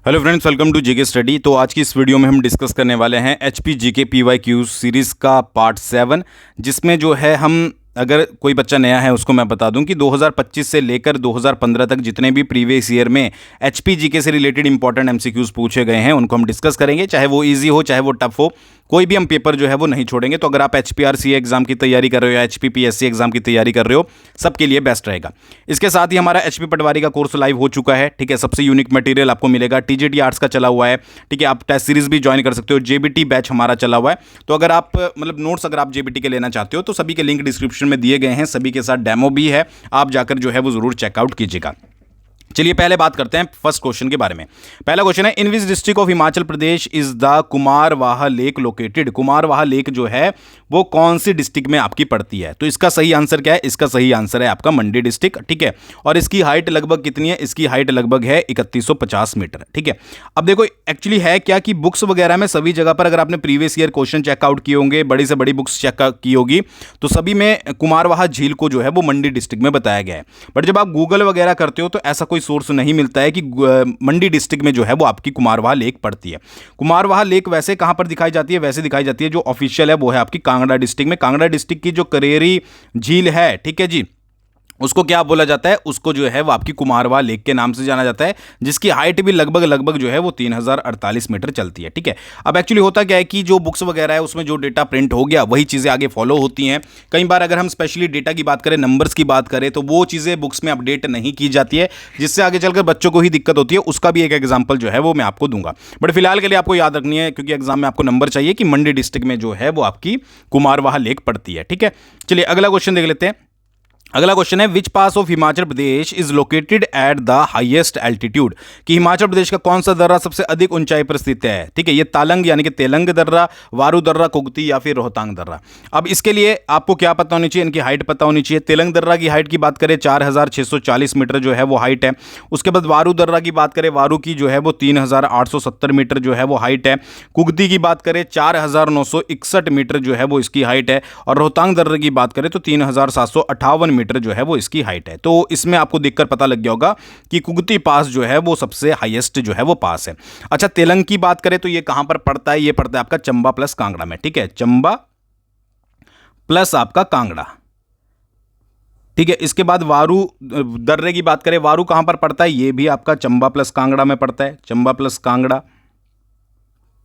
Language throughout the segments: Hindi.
Hello friends, welcome to GK study. तो आज की इस वीडियो में हम डिस्कस करने वाले हैं एचपी जीके पीवाईक्यू सीरीज़ का पार्ट 7, जिसमें जो है हम अगर कोई बच्चा नया है उसको मैं बता दूं कि 2025 से लेकर 2015 तक जितने भी प्रीवियस ईयर में एचपी जीके से रिलेटेड इंपॉर्टेंट एमसीक्यूज पूछे गए हैं उनको हम डिस्कस करेंगे, चाहे वो इजी हो चाहे वो टफ हो, कोई भी हम पेपर जो है वो नहीं छोड़ेंगे। तो अगर आप एचपीआरसीए एग्जाम की तैयारी कर रहे हो या एचपीपीएससी एग्जाम की तैयारी कर रहे हो, सबके लिए बेस्ट रहेगा। इसके साथ ही हमारा एचपी पटवारी का कोर्स लाइव हो चुका है, ठीक है। सबसे यूनिक मटेरियल आपको मिलेगा। टीजीटी आर्ट्स का चला हुआ है, ठीक है। आप टेस्ट सीरीज भी ज्वाइन कर सकते हो। जेबीटी बैच हमारा चला हुआ है। तो अगर आप मतलब नोट्स अगर आप जेबीटी के लेना चाहते हो तो सभी के लिंक डिस्क्रिप्शन में दिए गए हैं, सभी के साथ डेमो भी है, आप जाकर जो है वो जरूर चेकआउट कीजिएगा। चलिए पहले बात करते हैं फर्स्ट क्वेश्चन के बारे में। पहला क्वेश्चन है, in which district of Himachal Pradesh is the Kumarwah lake located. Kumarwah lake जो है वो कौन सी डिस्ट्रिक्ट में आपकी पड़ती है? तो इसका सही आंसर क्या है? इसका सही आंसर है आपका मंडी डिस्ट्रिक्ट, ठीक है। और इसकी हाइट लगभग कितनी है? इसकी हाइट लगभग है 3150 मीटर, ठीक है। अब देखो एक्चुअली है क्या कि बुक्स वगैरह में सभी जगह पर अगर आपने प्रीवियस ईयर क्वेश्चन चेकआउट किए होंगे, बड़ी से बड़ी बुक्स चेक की होगी, तो सभी में कुमारवाह झील को जो है वो मंडी डिस्ट्रिक्ट में बताया गया है। बट जब आप गूगल वगैरह करते हो तो ऐसा कोई सोर्स नहीं मिलता है कि मंडी डिस्ट्रिक्ट में जो है वो आपकी कुमारवाह लेक पड़ती है। कुमारवाह लेक वैसे कहां पर दिखाई जाती है? वैसे दिखाई जाती है जो ऑफिशियल है वो है आपकी कांगड़ा डिस्ट्रिक्ट में। कांगड़ा डिस्ट्रिक्ट की जो करेरी झील है, ठीक है जी, उसको क्या बोला जाता है? उसको जो है वो आपकी कुमारवाह लेक के नाम से जाना जाता है, जिसकी हाइट भी लगभग जो है वो 3048 मीटर चलती है, ठीक है। अब एक्चुअली होता क्या है कि जो बुक्स वगैरह है उसमें जो डेटा प्रिंट हो गया वही चीज़ें आगे फॉलो होती हैं। कई बार अगर हम स्पेशली डेटा की बात करें, नंबर्स की बात करें, तो वो चीज़ें बुक्स में अपडेट नहीं की जाती है, जिससे आगे चलकर बच्चों को ही दिक्कत होती है। उसका भी एक एग्जाम्पल जो है वो मैं आपको दूंगा, बट फिलहाल के लिए आपको याद रखनी है क्योंकि एग्जाम में आपको नंबर चाहिए कि मंडी डिस्ट्रिक्ट में जो है वो आपकी कुमारवाह लेक पड़ती है, ठीक है। चलिए अगला क्वेश्चन देख लेते हैं। अगला क्वेश्चन है, which pass of Himachal Pradesh is located at the highest altitude. कि हिमाचल प्रदेश का कौन सा दर्रा सबसे अधिक ऊंचाई पर स्थित है? ठीक है, ये तालंग यानी कि तेलंग दर्रा, वारू दर्रा, कुगती या फिर रोहतांग दर्रा। अब इसके लिए आपको क्या पता होनी चाहिए? इनकी हाइट पता होनी चाहिए। तेलंग दर्रा की हाइट की बात करें 4640 मीटर जो है वो हाइट है। उसके बाद वारू दर्रा की बात करें, वारू की जो है वो 3870 मीटर जो है वो हाइट है। कुगती की बात करें 4961 मीटर जो है वो इसकी हाइट है। और रोहतांग दर्रे की बात करें तो 3758 मीटर जो है वो इसकी हाइट है। तो इसमें आपको देखकर पता लग गया होगा कि कुगती पास जो है वो सबसे हाईएस्ट जो है वो पास है। अच्छा, तेलंग की बात करें तो ये कहां पर पड़ता है? ये पड़ता है आपका चंबा प्लस कांगड़ा में, ठीक है। चंबा प्लस आपका कांगड़ा, ठीक है। इसके बाद वारू दर्रे की बात करें, वारू कहां पर पड़ता है? ये भी आपका चंबा प्लस कांगड़ा में पड़ता है, चंबा प्लस कांगड़ा,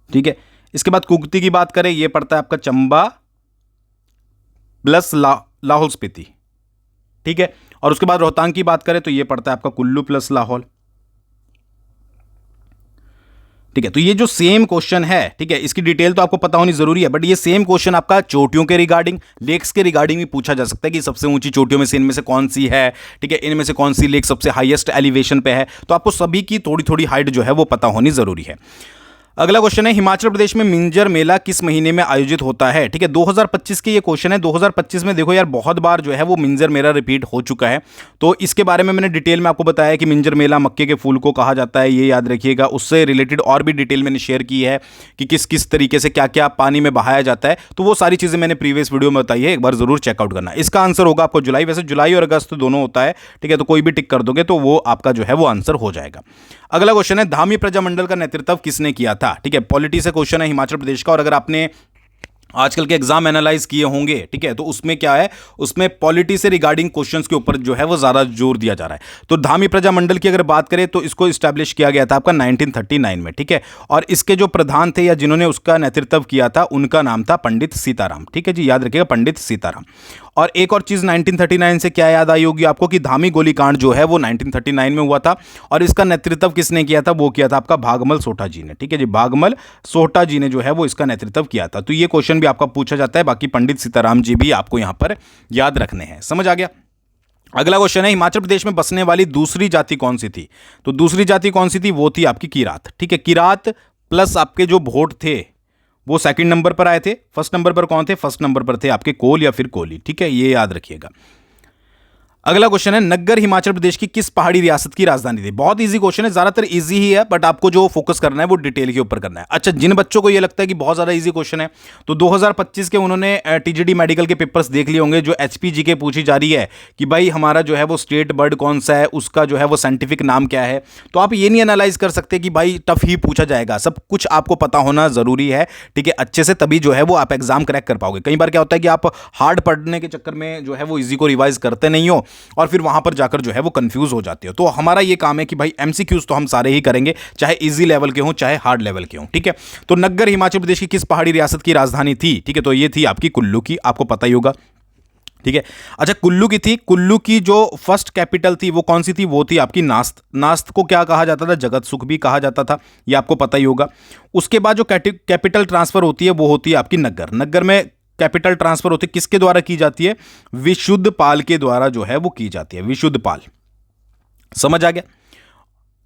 ठीक है। इसके बाद कुगती की बात करें, ये पड़ता है आपका चंबा प्लस लाहौल स्पीति, ठीक है। और उसके बाद रोहतांग की बात करें तो ये पड़ता है आपका कुल्लू प्लस लाहौल, ठीक है। तो ये जो सेम क्वेश्चन है, ठीक है, इसकी डिटेल तो आपको पता होनी जरूरी है, बट ये सेम क्वेश्चन आपका चोटियों के रिगार्डिंग, लेक्स के रिगार्डिंग भी पूछा जा सकता है कि सबसे ऊंची चोटियों में से इनमें से कौन सी है, ठीक है, इनमें से कौन सी लेक सबसे हाईएस्ट एलिवेशन पे है। तो आपको सभी की थोड़ी थोड़ी हाइट जो है वो पता होनी जरूरी है। अगला क्वेश्चन है, हिमाचल प्रदेश में मिंजर मेला किस महीने में आयोजित होता है? ठीक है, 2025 के ये क्वेश्चन है। 2025 में देखो यार बहुत बार जो है वो मिंजर मेला रिपीट हो चुका है, तो इसके बारे में मैंने डिटेल में आपको बताया कि मिंजर मेला मक्के के फूल को कहा जाता है, ये याद रखिएगा। उससे रिलेटेड और भी डिटेल मैंने शेयर की है कि किस किस तरीके से क्या क्या पानी में बहाया जाता है, तो वो सारी चीज़ें मैंने प्रीवियस वीडियो में बताई है, एक बार जरूर चेकआउट करना। इसका आंसर होगा आपको जुलाई, वैसे जुलाई और अगस्त दोनों होता है, ठीक है, तो कोई भी टिक कर दोगे तो वो आपका जो है वो आंसर हो जाएगा। अगला क्वेश्चन है, धामी प्रजामंडल का नेतृत्व किसने किया था? ठीक है, पॉलिटी से क्वेश्चन है हिमाचल प्रदेश का, और अगर आपने आजकल के एग्जाम एनालाइज किए होंगे, ठीक है, तो उसमें क्या है, उसमें पॉलिटी से रिगार्डिंग क्वेश्चंस के ऊपर जो है वो ज्यादा जोर दिया जा रहा है। तो धामी प्रजामंडल की अगर बात करें तो इसको इस्टेब्लिश किया गया था आपका 1939 में, ठीक है। और इसके जो प्रधान थे या जिन्होंने उसका नेतृत्व किया था उनका नाम था पंडित सीताराम, ठीक है जी, याद रखिएगा पंडित सीताराम। और एक और चीज 1939 से क्या याद आई होगी आपको कि धामी गोलीकांड जो है वो 1939 में हुआ था, और इसका नेतृत्व किसने किया था? वो किया था आपका भागमल सोठा जी ने, ठीक है जी, भागमल सोठा जी ने जो है वो इसका नेतृत्व किया था। तो ये क्वेश्चन भी आपका पूछा जाता है, बाकी पंडित सीताराम जी भी आपको यहां पर याद रखने हैं। समझ आ गया? अगला क्वेश्चन है, हिमाचल प्रदेश में बसने वाली दूसरी जाति कौन सी थी? तो दूसरी जाति कौन सी थी? वो थी आपकी किरात, ठीक है। किरात प्लस आपके जो भोट थे वो सेकंड नंबर पर आए थे। फर्स्ट नंबर पर कौन थे? फर्स्ट नंबर पर थे आपके कोल या फिर कोली, ठीक है, ये याद रखिएगा। अगला क्वेश्चन है, नग्गर हिमाचल प्रदेश की किस पहाड़ी रियासत की राजधानी थी? बहुत इजी क्वेश्चन है, ज्यादातर इजी ही है, बट आपको जो फोकस करना है वो डिटेल के ऊपर करना है। अच्छा, जिन बच्चों को ये लगता है कि बहुत ज्यादा इजी क्वेश्चन है, तो 2025 के उन्होंने टीजीडी मेडिकल के पेपर्स देख लिए होंगे, जो एचपीजी के पूछी जा रही है कि भाई हमारा जो है वो स्टेट बर्ड कौन सा है, उसका जो है वो साइंटिफिक नाम क्या है। तो आप ये नहीं एनालाइज कर सकते कि भाई टफ ही पूछा जाएगा, सब कुछ आपको पता होना जरूरी है, ठीक है, अच्छे से, तभी जो है वो आप एग्जाम क्रैक कर पाओगे। कई बार क्या होता है कि आप हार्ड पढ़ने के चक्कर में जो है वो इजी को रिवाइज करते नहीं हो और फिर वहां पर जाकर जो है वो कंफ्यूज हो जाते हो। तो हमारा ये काम है कि भाई एमसीक्यूज तो हम सारे ही करेंगे, चाहे इजी लेवल के हों चाहे हार्ड लेवल के हों, ठीक है। तो नग्गर हिमाचल प्रदेश की किस पहाड़ी रियासत की राजधानी थी? ठीक है, तो ये थी आपकी कुल्लू की, आपको पता ही होगा, ठीक है। अच्छा, कुल्लू की थी, कुल्लू की जो फर्स्ट कैपिटल थी वो कौन सी थी? वो थी आपकी नास्त। नास्त को क्या कहा जाता था? जगत सुख भी कहा जाता था, ये आपको पता ही होगा। उसके बाद जो कैपिटल ट्रांसफर होती है वो होती है आपकी नग्गर। नग्गर में कैपिटल ट्रांसफर होती है, किसके द्वारा की जाती है? विशुद्ध पाल के द्वारा जो है वो की जाती है, विशुद्ध पाल। समझ आ गया?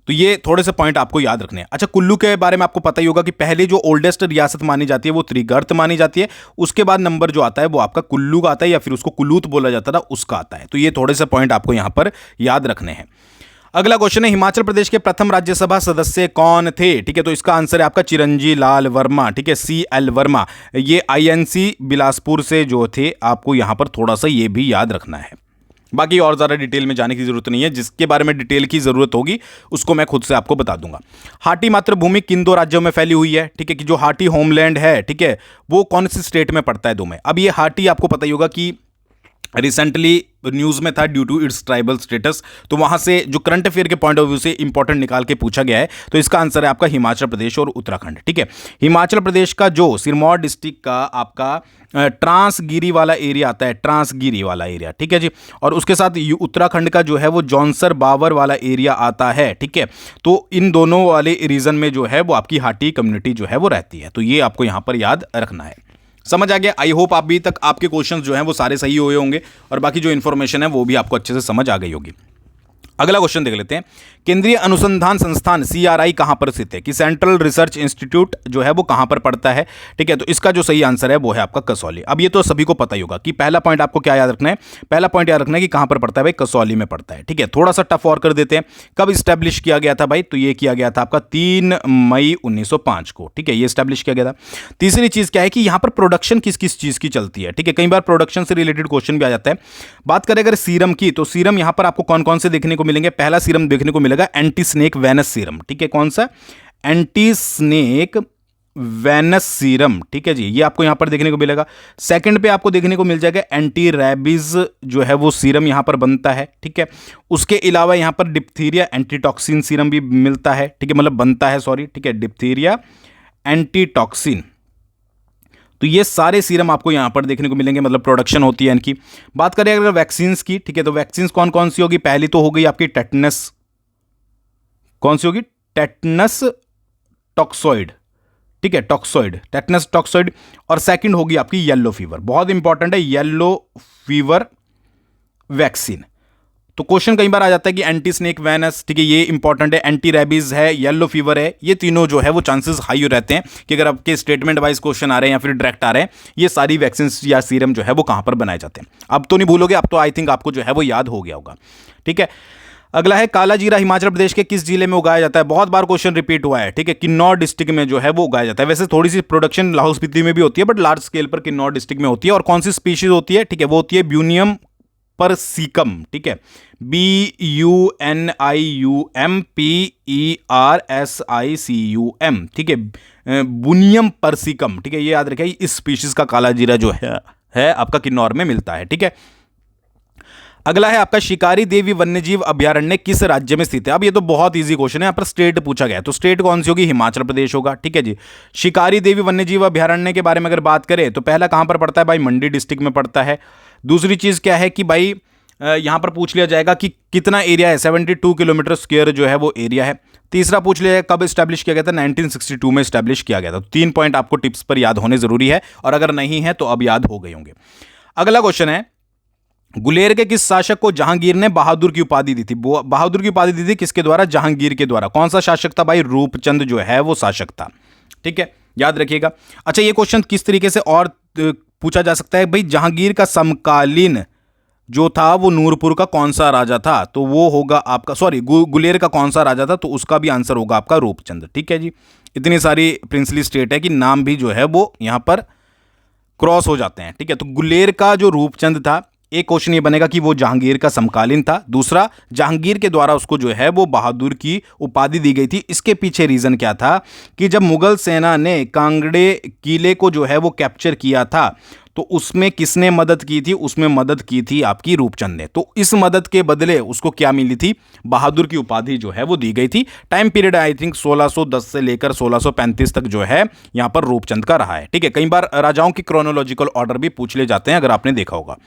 तो ये थोड़े से पॉइंट आपको याद रखने हैं। अच्छा, कुल्लू के बारे में आपको पता ही होगा कि पहले जो ओल्डेस्ट रियासत मानी जाती है वो त्रिगर्त मानी जाती है। उसके बाद नंबर जो आता है वो आपका कुल्लू का आता है, या फिर उसको कुल्लूत बोला जाता था, उसका आता है। तो ये थोड़े से पॉइंट आपको यहां पर याद रखने हैं। अगला क्वेश्चन है, हिमाचल प्रदेश के प्रथम राज्यसभा सदस्य कौन थे? ठीक है, तो इसका आंसर है आपका चिरंजी लाल वर्मा, ठीक है, CL वर्मा। ये INC बिलासपुर से जो थे, आपको यहां पर थोड़ा सा ये भी याद रखना है। बाकी और ज़्यादा डिटेल में जाने की जरूरत नहीं है, जिसके बारे में डिटेल की जरूरत होगी उसको मैं खुद से आपको बता दूंगा। हाटी मातृभूमि किन दो राज्यों में फैली हुई है? ठीक है, कि जो हाटी होमलैंड है, ठीक है, वो कौन सी स्टेट में पड़ता है? दो में। अब ये हाटी आपको पता ही होगा कि रिसेंटली न्यूज में था due to its tribal status, तो वहां से जो करंट अफेयर के पॉइंट ऑफ व्यू से इंपॉर्टेंट निकाल के पूछा गया है। तो इसका आंसर है आपका हिमाचल प्रदेश और उत्तराखंड, ठीक है। हिमाचल प्रदेश का जो सिरमौर डिस्ट्रिक्ट का आपका ट्रांसगिरी वाला एरिया आता है, ट्रांसगिरी वाला एरिया, ठीक है जी, और उसके साथ उत्तराखंड का जो है वो जौनसर बावर वाला एरिया आता है, ठीक है। तो इन दोनों वाले रीजन में जो है वो आपकी हाटी कम्युनिटी जो है वो रहती है। तो ये आपको यहां पर याद रखना है। समझ आ गया? आई होप अभी तक आपके क्वेश्चंस जो हैं वो सारे सही हुए होंगे और बाकी जो इन्फॉर्मेशन है वो भी आपको अच्छे से समझ आ गई होगी। अगला क्वेश्चन देख लेते हैं, केंद्रीय अनुसंधान संस्थान CRI कहां पर स्थित है? कि सेंट्रल रिसर्च इंस्टीट्यूट जो है वो कहां पर पड़ता है? ठीक है, तो इसका जो सही आंसर है वो है आपका कसौली। अब ये तो सभी को पता ही होगा कि पहला पॉइंट आपको क्या याद रखना है? पहला पॉइंट याद रखना है कि कहां पर पड़ता है भाई? कसौली में पड़ता है, ठीक है। थोड़ा सा टफ और कर देते हैं, कब स्टैब्लिश किया गया था भाई? तो ये किया गया था आपका 3 मई 1905 को, ठीक है, ये स्टैब्लिश किया गया था। तीसरी चीज क्या है कि यहां पर प्रोडक्शन किस किस चीज की चलती है, ठीक है, कई बार प्रोडक्शन से रिलेटेड क्वेश्चन भी आ जाता है। बात करें अगर सीरम की, तो सीरम यहां पर आपको कौन कौन से देखने को मिलेंगे? पहला सीरम देखने को मिलेगा एंटी स्नेक वेनस सीरम, ठीक है, कौन सा? एंटी स्नेक वेनस सीरम, ठीक है जी, ये आपको यहां पर देखने को मिलेगा। सेकंड पे आपको देखने को मिल जाएगा एंटी रैबीज जो है वो सीरम यहां पर बनता है, ठीक है। उसके अलावा यहां पर डिप्थीरिया एंटीटॉक्सिन सीरम भी मिलता है, ठीक है, मतलब बनता है, सॉरी, ठीक है, डिप्थीरिया एंटीटॉक्सिन। तो ये सारे सीरम आपको यहां पर देखने को मिलेंगे, मतलब प्रोडक्शन होती है इनकी। बात करें अगर वैक्सीन की, ठीक है, तो वैक्सीन कौन कौन सी होगी? पहली तो हो गई आपकी टेटनस, कौन सी होगी? टेटनस टॉक्सॉइड, ठीक है, टॉक्सॉइड, टेटनस टॉक्सॉइड। और सेकंड होगी आपकी येलो फीवर, बहुत इंपॉर्टेंट है, येलो फीवर वैक्सीन। तो क्वेश्चन कई बार आ जाता है कि एंटी स्नेक वेनस, ठीक है, ये इंपॉर्टेंट है, एंटी रेबीज है, येलो फीवर है, ये तीनों जो है वो चांसेस हाई रहते हैं कि अगर आपके स्टेटमेंट वाइज क्वेश्चन आ रहे हैं या फिर डायरेक्ट आ रहे हैं, ये सारी वैक्सीन या सीरम जो है वो कहां पर बनाए जाते हैं। अब तो नहीं भूलोगे, अब तो आई थिंक आपको जो है वो याद हो गया होगा, ठीक है। अगला है काला जीरा हिमाचल प्रदेश के किस जिले में उगाया जाता है? बहुत बार क्वेश्चन रिपीट हुआ है, ठीक है, किन्नौर डिस्ट्रिक्ट में जो है वो उगाया जाता है। वैसे थोड़ी सी प्रोडक्शन लाहौल स्पीति में भी होती है, बट लार्ज स्केल पर किन्नौर डिस्ट्रिक्ट में होती है। और कौन सी स्पीशीज होती है? ठीक है, वो होती है ब्यूनियम परसिकम, ठीक है, BUNIUM ठीक है, बुनियम परसिकम, ठीक है, ये याद रखिए, इस स्पीशीज का काला जीरा जो है आपका किन्नौर में मिलता है, ठीक है। अगला है आपका शिकारी देवी वन्यजीव अभयारण्य किस राज्य में स्थित है? अब ये तो बहुत इजी क्वेश्चन है, यहाँ पर स्टेट पूछा गया है, तो स्टेट कौन सी होगी? हिमाचल प्रदेश होगा, ठीक है जी। शिकारी देवी वन्यजीव अभयारण्य के बारे में अगर बात करें तो पहला कहां पर पड़ता है भाई? मंडी डिस्ट्रिक्ट में पड़ता है। दूसरी चीज क्या है कि भाई यहां पर पूछ लिया जाएगा कि कितना एरिया है, 72 किलोमीटर स्क्वायर जो है वो एरिया है। तीसरा पूछ लिया कब स्टैब्लिश किया गया था? 1962 में स्टैब्लिश किया गया था। तो 3 पॉइंट आपको टिप्स पर याद होने जरूरी है, और अगर नहीं है तो अब याद हो गए होंगे। अगला क्वेश्चन है, गुलेर के किस शासक को जहांगीर ने बहादुर की उपाधि दी थी? बहादुर की उपाधि दी थी किसके द्वारा? जहांगीर के द्वारा। कौन सा शासक था भाई? रूपचंद जो है वो शासक था, ठीक है, याद रखिएगा। अच्छा, ये क्वेश्चन किस तरीके से और पूछा जा सकता है भाई? जहांगीर का समकालीन जो था वो नूरपुर का कौन सा राजा था, तो वो होगा आपका, सॉरी, गुलेर का कौन सा राजा था, तो उसका भी आंसर होगा आपका रूपचंद। ठीक है जी, इतनी सारी प्रिंसली स्टेट है कि नाम भी जो है वो यहां पर क्रॉस हो जाते हैं। ठीक है, तो गुलेर का जो रूपचंद था, एक क्वेश्चन ये बनेगा कि वो जहांगीर का समकालीन था, दूसरा जहांगीर के द्वारा उसको जो है वो बहादुर की उपाधि दी गई थी। इसके पीछे रीजन क्या था कि जब मुगल सेना ने कांगड़े किले को जो है वो कैप्चर किया था, तो उसमें किसने मदद की थी, उसमें मदद की थी आपकी रूपचंद ने। तो इस मदद के बदले उसको क्या मिली थी, बहादुर की उपाधि जो है वो दी गई थी। टाइम पीरियड आई थिंक 1610 से लेकर 1635 तक जो है यहां पर रूपचंद का रहा है। ठीक है, कई बार राजाओं की क्रोनोलॉजिकल ऑर्डर भी पूछ ले जाते हैं, अगर आपने देखा होगा।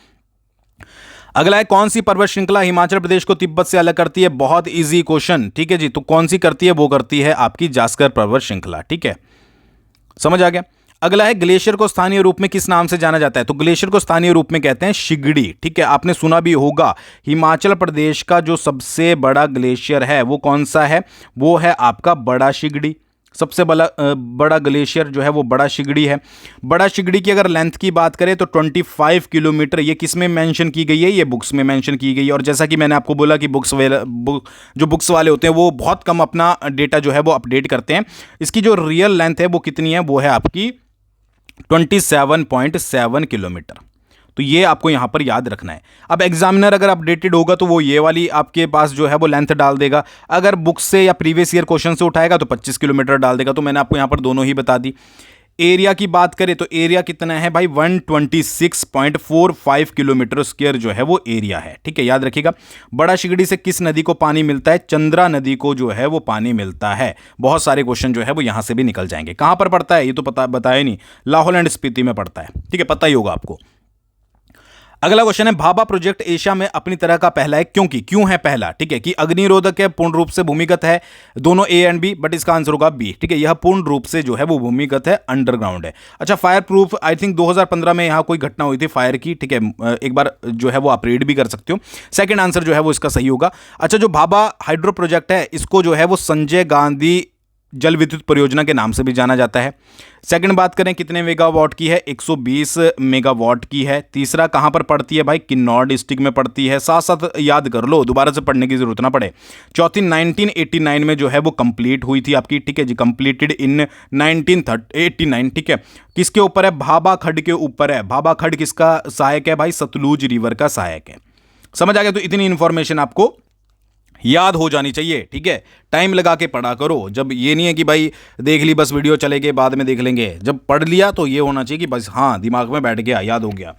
अगला है, कौन सी पर्वत श्रृंखला हिमाचल प्रदेश को तिब्बत से अलग करती है? बहुत इजी क्वेश्चन। ठीक है जी, तो कौन सी करती है? वो करती है आपकी जास्कर पर्वत श्रृंखला। ठीक है, समझ आ गया। अगला है, ग्लेशियर को स्थानीय रूप में किस नाम से जाना जाता है? तो ग्लेशियर को स्थानीय रूप में कहते हैं शिगड़ी। ठीक है, आपने सुना भी होगा, हिमाचल प्रदेश का जो सबसे बड़ा ग्लेशियर है वो कौन सा है? वो है आपका बड़ा शिगड़ी। सबसे बड़ा ग्लेशियर जो है वो बड़ा शिगड़ी है। बड़ा शिगड़ी की अगर लेंथ की बात करें तो 25 किलोमीटर। ये किस में मेंशन की गई है? ये बुक्स में मेंशन की गई है। और जैसा कि मैंने आपको बोला कि जो बुक्स वाले होते हैं वो बहुत कम अपना डेटा जो है वो अपडेट करते हैं। इसकी जो रियल लेंथ है वो कितनी है? वो है आपकी 27.7 किलोमीटर। तो ये आपको यहां पर याद रखना है। अब एग्जामिनर अगर अपडेटेड होगा तो वो ये वाली आपके पास जो है वो लेंथ डाल देगा। अगर बुक से या प्रीवियस ईयर क्वेश्चन से उठाएगा तो 25 किलोमीटर डाल देगा। तो मैंने आपको यहां पर दोनों ही बता दी। एरिया की बात करें तो एरिया कितना है भाई? 126.45 किलोमीटर स्क्वायर जो है वो एरिया है। ठीक है, याद रखिएगा। बड़ा शिगड़ी से किस नदी को पानी मिलता है? चंद्रा नदी को जो है वो पानी मिलता है। बहुत सारे क्वेश्चन जो है वो यहां से भी निकल जाएंगे। कहां पर पड़ता है ये तो बताया नहीं, लाहौल एंड स्पीति में पड़ता है। ठीक है, पता ही होगा आपको। अगला क्वेश्चन है, भाभा प्रोजेक्ट एशिया में अपनी तरह का पहला है, क्योंकि क्यों है पहला? ठीक है, कि अग्निरोधक है, पूर्ण रूप से भूमिगत है, दोनों ए एंड बी, बट इसका आंसर होगा बी। ठीक है, यह पूर्ण रूप से जो है वो भूमिगत है, अंडरग्राउंड है। अच्छा, फायर प्रूफ, आई थिंक 2015 में यहां कोई घटना हुई थी फायर की। ठीक है, एक बार जो है वो आप रीड भी कर सकते हो। सेकेंड आंसर जो है वो इसका सही होगा। अच्छा, जो भाभा हाइड्रो प्रोजेक्ट है इसको जो है वो संजय गांधी जल विद्युत परियोजना के नाम से भी जाना जाता है। सेकंड बात करें कितने मेगावाट की है? 120 मेगावाट की है। तीसरा कहां पर पड़ती है भाई? किन्नौर डिस्ट्रिक्ट में पड़ती है। साथ साथ याद कर लो, दोबारा से पढ़ने की जरूरत ना पड़े। चौथी 1989 में जो है वो कंप्लीट हुई थी आपकी। ठीक है जी, कंप्लीटेड इन 1989। ठीक है, किसके ऊपर है? भाभा खड्ड के ऊपर है। भाभा खड्ड किसका सहायक है भाई? सतलुज रिवर का सहायक है। समझ आ गया? तो इतनी इंफॉर्मेशन आपको याद हो जानी चाहिए। ठीक है, टाइम लगा के पढ़ा करो। जब ये नहीं है कि भाई देख ली बस वीडियो चलेगी बाद में देख लेंगे। जब पढ़ लिया तो ये होना चाहिए कि बस हाँ दिमाग में बैठ गया, याद हो गया।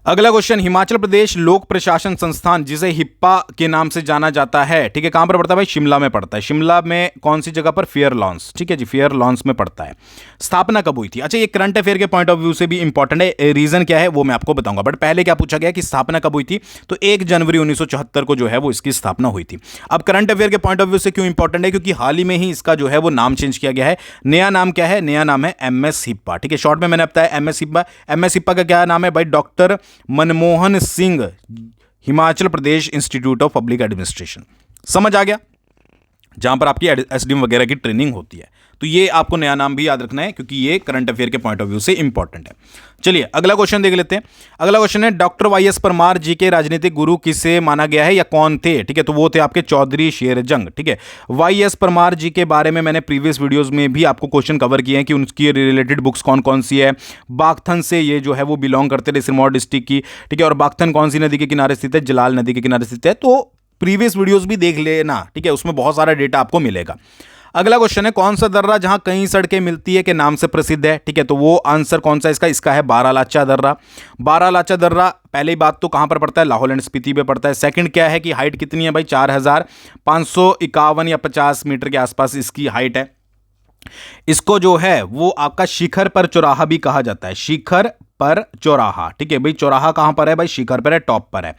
अगला क्वेश्चन, हिमाचल प्रदेश लोक प्रशासन संस्थान जिसे हिप्पा के नाम से जाना जाता है, ठीक है, कहां पर पड़ता है भाई? शिमला में पड़ता है। शिमला में कौन सी जगह पर? Fair lawns. ठीक है जी, फेयर लॉन्स में पड़ता है। स्थापना कब हुई थी? अच्छा, ये करंट अफेयर के पॉइंट ऑफ व्यू से भी इंपॉर्टेंट है। रीजन क्या है वो मैं आपको बताऊंगा, बट पहले क्या पूछा गया कि स्थापना कब हुई थी? तो 1 जनवरी 1974 को जो है वो इसकी स्थापना हुई थी। अब करंट अफेयर के पॉइंट ऑफ व्यू से क्यों इंपॉर्टेंट है? क्योंकि हाल ही में ही इसका जो है वो नाम चेंज किया गया है। नया नाम क्या है? नया नाम है MS हिप्पा। ठीक है, शॉर्ट में मैंने बताया MS हिप्पा। MS हिप्पा का क्या नाम है भाई? Doctor Manmohan Singh Himachal Pradesh institute of public administration. समझ आ गया? जहां पर आपकी SDM वगैरह की ट्रेनिंग होती है। तो ये आपको नया नाम भी याद रखना है क्योंकि ये करंट अफेयर के पॉइंट ऑफ व्यू से इंपॉर्टेंट है। चलिए अगला क्वेश्चन देख लेते हैं। अगला क्वेश्चन है, डॉक्टर YS परमार जी के राजनीतिक गुरु किसे माना गया है या कौन थे? ठीक है, तो वो थे आपके चौधरी शेरजंग। ठीक है, YS परमार जी के बारे में मैंने प्रीवियस वीडियोस में भी आपको क्वेश्चन कवर किए हैं कि उनकी रिलेटेड बुक्स कौन कौन सी है। बागथन से ये जो है वो बिलोंग करते थे, सिरमौर डिस्ट्रिक्ट की। ठीक है, और बागथन कौन सी नदी के किनारे स्थित है? जलाल नदी के किनारे स्थित है। तो प्रीवियस वीडियोस भी देख लेना। ठीक है, उसमें बहुत सारा डेटा आपको मिलेगा। अगला क्वेश्चन है, कौन सा दर्रा जहां कई सड़कें मिलती है के नाम से प्रसिद्ध है? ठीक है, तो वो आंसर कौन सा इसका है? बारालाचा दर्रा। बारालाचा दर्रा पहली बात तो कहां पर पड़ता है? लाहौल एंड स्पीति पे पड़ता है। सेकंड क्या है कि हाइट कितनी है भाई? 4551 या 50 मीटर के आसपास इसकी हाइट है। इसको जो है वो आपका शिखर पर चौराहा भी कहा जाता है। शिखर पर चौराहा। ठीक है भाई, चौराहा कहां पर है भाई? शिखर पर है, टॉप पर है।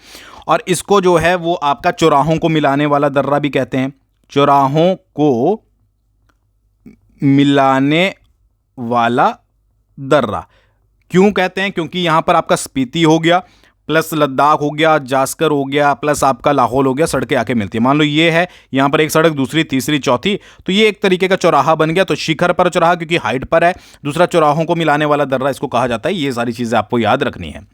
और इसको जो है वो आपका चौराहों को मिलाने वाला दर्रा भी कहते हैं। चौराहों को मिलाने वाला दर्रा क्यों कहते हैं? क्योंकि यहां पर आपका स्पीति हो गया प्लस लद्दाख हो गया, जास्कर हो गया, प्लस आपका लाहौल हो गया, सड़कें आके मिलती है। मान लो ये है, यहां पर एक सड़क, दूसरी, तीसरी, चौथी, तो ये एक तरीके का चौराहा बन गया। तो शिखर पर चौराहा क्योंकि हाइट पर है, दूसरा चौराहों को मिलाने वाला दर्रा इसको कहा जाता है। ये सारी चीजें आपको याद रखनी है।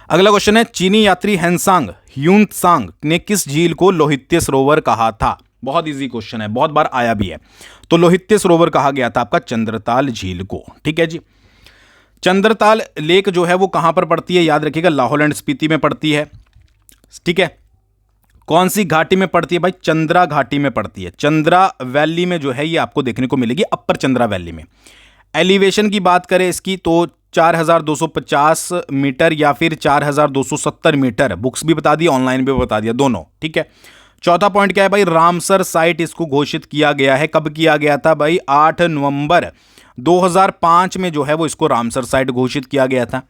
अगला क्वेश्चन है, चीनी यात्री हेनसांग ह्यूनत्सांग ने किस झील को लोहित्य सरोवर कहा था? बहुत इजी क्वेश्चन है, बहुत बार आया भी है। तो लोहित्य सरोवर कहा गया था आपका चंद्रताल झील को। ठीक है जी। चंद्रताल लेक जो है वो कहां पर पड़ती है? याद रखिएगा, लाहौल एंड स्पीति में पड़ती है। ठीक है। कौन सी घाटी में पड़ती है भाई? चंद्रा घाटी में पड़ती है। चंद्रा वैली में जो है ये आपको देखने को मिलेगी, अपर चंद्रा वैली में। एलिवेशन की बात करें इसकी तो 4250 मीटर या फिर 4270 मीटर, बुक्स भी बता दी, ऑनलाइन भी बता दिया, दोनों। ठीक है। चौथा पॉइंट क्या है भाई? रामसर साइट इसको घोषित किया गया है। कब किया गया था भाई? 8 नवंबर 2005 में जो है वो इसको रामसर साइट घोषित किया गया था।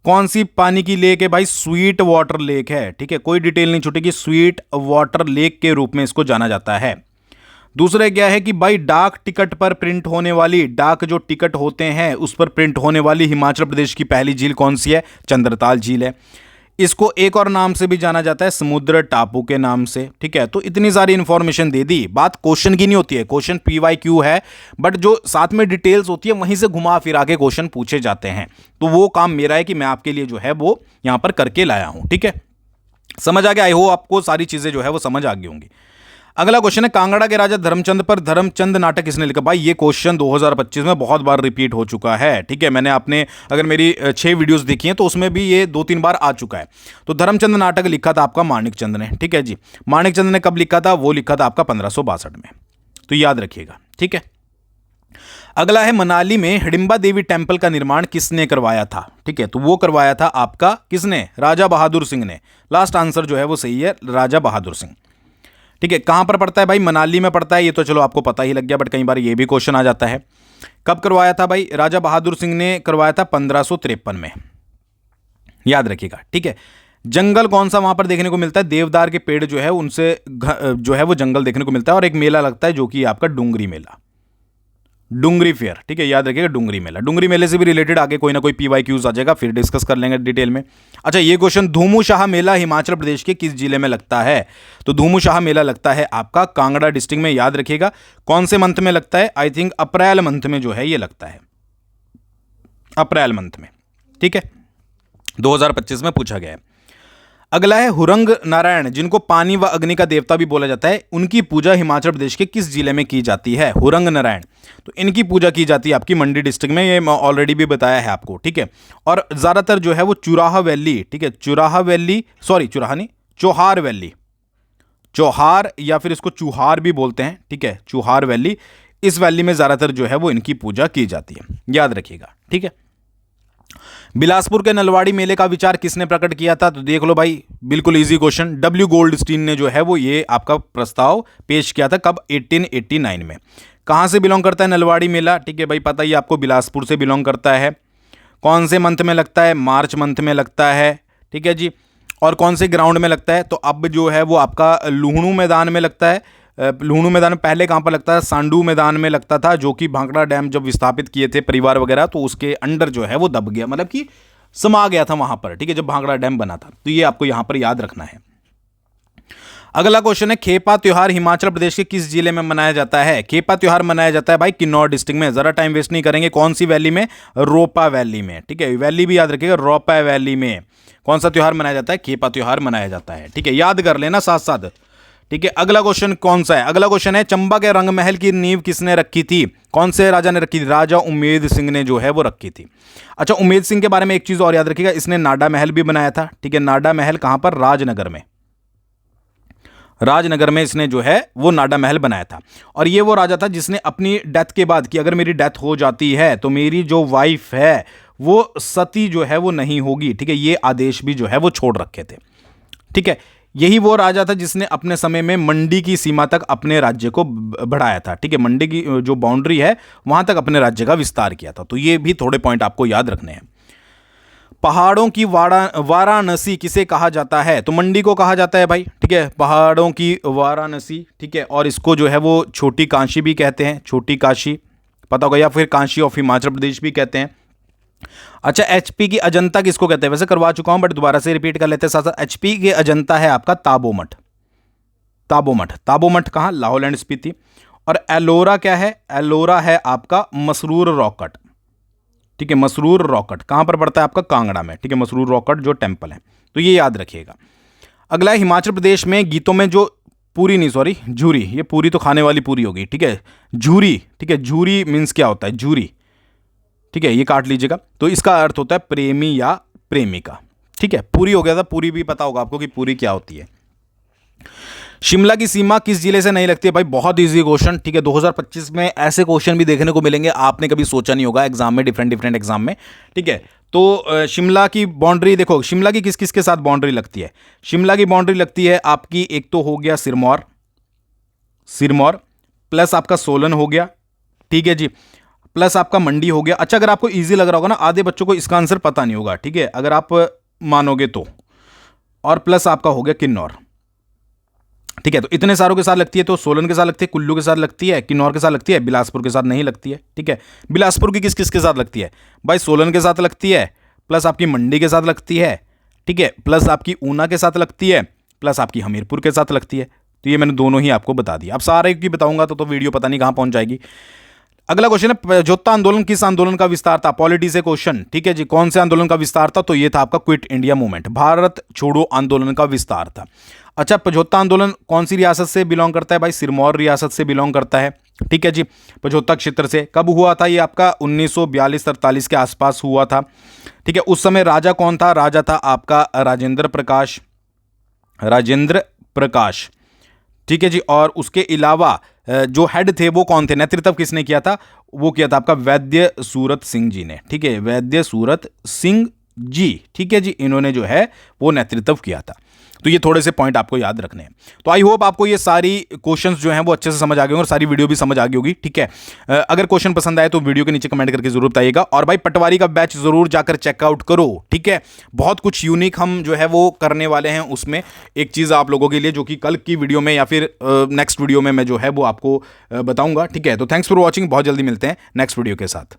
कौन सी पानी की लेक है भाई? स्वीट वाटर लेक है। ठीक है, कोई डिटेल नहीं छूटेगी, स्वीट वाटर लेक के रूप में इसको जाना जाता है। दूसरा क्या है कि भाई डाक टिकट पर प्रिंट होने वाली, डाक जो टिकट होते हैं उस पर प्रिंट होने वाली हिमाचल प्रदेश की पहली झील कौन सी है? चंद्रताल झील है। इसको एक और नाम से भी जाना जाता है, समुद्र टापू के नाम से। ठीक है, तो इतनी सारी इंफॉर्मेशन दे दी। बात क्वेश्चन की नहीं होती है, क्वेश्चन पीवाईक्यू है, बट जो साथ में डिटेल्स होती है वहीं से घुमा फिरा के क्वेश्चन पूछे जाते हैं। तो वो काम मेरा है कि मैं आपके लिए जो है वो यहां पर करके लाया हूं। ठीक है, समझ आ गया? आई होप आपको सारी चीजें जो है वो समझ आ गई होंगी। अगला क्वेश्चन है, कांगड़ा के राजा धर्मचंद पर धर्मचंद नाटक किसने लिखा? भाई ये क्वेश्चन 2025 में बहुत बार रिपीट हो चुका है। ठीक है, मैंने आपने अगर मेरी 6 वीडियोस देखी हैं तो उसमें भी ये 2-3 बार आ चुका है। तो धर्मचंद नाटक लिखा था आपका माणिकचंद ने। ठीक है जी, माणिकचंद ने कब लिखा था? वो लिखा था आपका 1562 में। तो याद रखिएगा। ठीक है। अगला है, मनाली में हिडिंबा देवी टेम्पल का निर्माण किसने करवाया था? ठीक है, तो वो करवाया था आपका किसने? राजा बहादुर सिंह ने। लास्ट आंसर जो है वो सही है, राजा बहादुर सिंह। ठीक है, कहां पर पड़ता है भाई? मनाली में पड़ता है। ये तो चलो आपको पता ही लग गया, बट कई बार ये भी क्वेश्चन आ जाता है। कब करवाया था भाई? राजा बहादुर सिंह ने करवाया था 1553 में। याद रखिएगा। ठीक है। जंगल कौन सा वहां पर देखने को मिलता है? देवदार के पेड़ जो है उनसे जो है वो जंगल देखने को मिलता है। और एक मेला लगता है जो कि आपका डुंगरी मेला, डुंगरी फेयर। ठीक है, याद रखिएगा, डुंगरी मेला। डुंगरी मेले से भी रिलेटेड आगे कोई ना कोई पीवाईक्यूज आ जाएगा, फिर डिस्कस कर लेंगे डिटेल में। अच्छा, ये क्वेश्चन, धूमूशाह मेला हिमाचल प्रदेश के किस जिले में लगता है? तो धूमूशाह मेला लगता है आपका कांगड़ा डिस्ट्रिक्ट में। याद रखिएगा, कौन से मंथ में लगता है? आई थिंक अप्रैल मंथ में जो है ये लगता है, अप्रैल मंथ में। ठीक है, 2025 में पूछा गया है। अगला है, हुरंग नारायण जिनको पानी व अग्नि का देवता भी बोला जाता है, उनकी पूजा हिमाचल प्रदेश के किस जिले में की जाती है? हुरंग नारायण, तो इनकी पूजा की जाती है आपकी मंडी डिस्ट्रिक्ट में। ये ऑलरेडी भी बताया है आपको। ठीक है, और ज्यादातर जो है वो चुराहा वैली, ठीक है, चुराहा वैली, सॉरी चुराहा नहीं, चौहार वैली, चौहार या फिर इसको चूहार भी बोलते हैं। ठीक है, चूहार वैली, इस वैली में ज्यादातर जो है वो इनकी पूजा की जाती है। याद रखिएगा। ठीक है। बिलासपुर के नलवाड़ी मेले का विचार किसने प्रकट किया था? तो देख लो भाई, बिल्कुल इजी क्वेश्चन, डब्ल्यू गोल्डस्टीन ने जो है वो ये आपका प्रस्ताव पेश किया था। कब? 1889 में। कहां से बिलोंग करता है नलवाड़ी मेला? ठीक है भाई, पता ही आपको, बिलासपुर से बिलोंग करता है। कौन से मंथ में लगता है? मार्च मंथ में लगता है। ठीक है जी। और कौन से ग्राउंड में लगता है? तो अब जो है वो आपका लुहणू मैदान में लगता है। लुहणू मैदान में पहले कहाँ पर लगता है? सांडू मैदान में लगता था, जो कि भांकड़ा डैम जब विस्थापित किए थे परिवार वगैरह, तो उसके अंडर जो है वो दब गया, मतलब कि समा गया था वहां पर। ठीक है, जब भांकड़ा डैम बना था। तो ये आपको यहां पर याद रखना है। अगला क्वेश्चन है, खेपा त्योहार हिमाचल प्रदेश के किस जिले में मनाया जाता है? खेपा त्योहार मनाया जाता है भाई किन्नौर डिस्ट्रिक्ट में। जरा टाइम वेस्ट नहीं करेंगे, कौन सी वैली में? रोपा वैली में। ठीक है, वैली भी याद रखिएगा, रोपा वैली में कौन सा त्योहार मनाया जाता है? खेपा त्योहार मनाया जाता है। ठीक है, याद कर लेना साथ साथ। ठीक है, अगला क्वेश्चन कौन सा है? अगला क्वेश्चन है, चंबा के रंग महल की नींव किसने रखी थी? कौन से राजा ने रखी थी? राजा उमेद सिंह ने जो है वो रखी थी। अच्छा, उमेद सिंह के बारे में एक चीज और याद रखिएगा, इसने नाडा महल भी बनाया था। ठीक है, नाडा महल कहां पर? राजनगर में। राजनगर में इसने जो है वो नाडा महल बनाया था। और ये वो राजा था जिसने अपनी डेथ के बाद, कि अगर मेरी डेथ हो जाती है तो मेरी जो वाइफ है वो सती जो है वो नहीं होगी। ठीक है, ये आदेश भी जो है वो छोड़ रखे थे। ठीक है, यही वो राजा था जिसने अपने समय में मंडी की सीमा तक अपने राज्य को बढ़ाया था। ठीक है, मंडी की जो बाउंड्री है वहां तक अपने राज्य का विस्तार किया था। तो ये भी थोड़े पॉइंट आपको याद रखने हैं। पहाड़ों की वाराणसी किसे कहा जाता है? तो मंडी को कहा जाता है भाई। ठीक है, पहाड़ों की वाराणसी। ठीक है, और इसको जो है वो छोटी काशी भी कहते हैं, छोटी काशी पता होगा, या फिर काशी ऑफ हिमाचल प्रदेश भी कहते हैं। अच्छा, एचपी की अजंता किसको कहते हैं? वैसे करवा चुका हूं बट दोबारा से रिपीट कर लेते हैं साथ साथ। एचपी की अजंता है आपका ताबोमठ। ताबोमठ, ताबोमठ कहां? लाहौल एंड स्पीति। और एलोरा क्या है? एलोरा है आपका मसरूर रॉकेट। ठीक है। मसरूर रॉकेट कहाँ पर पड़ता है आपका? कांगड़ा में, ठीक है। मसरूर रॉकेट जो टेम्पल है, तो ये याद रखिएगा। अगला है हिमाचल प्रदेश में गीतों में जो पूरी नहीं, सॉरी झूरी, ये पूरी तो खाने वाली पूरी होगी, ठीक है। झूरी, ठीक है। झूरी मीन्स क्या होता है? झूरी, ठीक है, ये काट लीजिएगा। तो इसका अर्थ होता है प्रेमी या प्रेमिका, ठीक है। पूरी हो गया था, पूरी भी पता होगा आपको कि पूरी क्या होती है। शिमला की सीमा किस जिले से नहीं लगती है? भाई बहुत इजी क्वेश्चन, ठीक है। 2025 में ऐसे क्वेश्चन भी देखने को मिलेंगे, आपने कभी सोचा नहीं होगा एग्जाम में, डिफरेंट एग्जाम में, ठीक है। तो शिमला की बाउंड्री देखो, शिमला की किस किस के साथ बाउंड्री लगती है? शिमला की बाउंड्री लगती है आपकी, एक तो हो गया सिरमौर, सिरमौर प्लस आपका सोलन हो गया, ठीक है जी, प्लस आपका मंडी हो गया। अच्छा, अगर आपको इजी लग रहा होगा ना, आधे बच्चों को इसका आंसर पता नहीं होगा, ठीक है, अगर आप मानोगे तो, और प्लस आपका हो गया किन्नौर, ठीक है। तो इतने सारों के साथ लगती है, तो सोलन के साथ लगती है, कुल्लू के साथ लगती है, किन्नौर के साथ लगती है, बिलासपुर के साथ नहीं लगती है, ठीक है। बिलासपुर की किस किस के साथ लगती है? भाई सोलन के साथ लगती है, प्लस आपकी मंडी के साथ लगती है, ठीक है, प्लस आपकी ऊना के साथ लगती है, प्लस आपकी हमीरपुर के साथ लगती है। तो ये मैंने दोनों ही आपको बता दिया। अब सारे की बताऊंगा तो वीडियो पता नहीं कहां पहुंच जाएगी। अगला क्वेश्चन है, प्रजोत्ता आंदोलन किस आंदोलन का विस्तार था? पॉलिटी से क्वेश्चन, ठीक है जी। कौन से आंदोलन का विस्तार था? तो ये था आपका क्विट इंडिया मूवमेंट, भारत छोड़ो आंदोलन का विस्तार था। अच्छा, प्रजोत्ता आंदोलन कौन सी रियासत से बिलोंग करता है? भाई सिरमौर रियासत से बिलोंग करता है, ठीक है जी, प्रजोत्ता क्षेत्र से। कब हुआ था ये? आपका 1942-43 के आसपास हुआ था, ठीक है। उस समय राजा कौन था? राजा था आपका राजेंद्र प्रकाश, राजेंद्र प्रकाश, ठीक है जी। और उसके अलावा जो हेड थे वो कौन थे? नेतृत्व किसने किया था? वो किया था आपका वैद्य सूरत सिंह जी ने, ठीक है, वैद्य सूरत सिंह जी, ठीक है जी, इन्होंने जो है वो नेतृत्व किया था। तो ये थोड़े से पॉइंट आपको याद रखने हैं। तो आई होप आपको ये सारी क्वेश्चंस जो हैं वो अच्छे से समझ आ गए होंगे और सारी वीडियो भी समझ आ गई होगी, ठीक है। अगर क्वेश्चन पसंद आए तो वीडियो के नीचे कमेंट करके जरूर बताइएगा, और भाई पटवारी का बैच जरूर जाकर चेकआउट करो, ठीक है। बहुत कुछ यूनिक हम जो है वो करने वाले हैं उसमें। एक चीज़ आप लोगों के लिए जो कि कल की वीडियो में या फिर नेक्स्ट वीडियो में मैं जो है वो आपको बताऊंगा, ठीक है। तो थैंक्स फॉर वॉचिंग, बहुत जल्दी मिलते हैं नेक्स्ट वीडियो के साथ।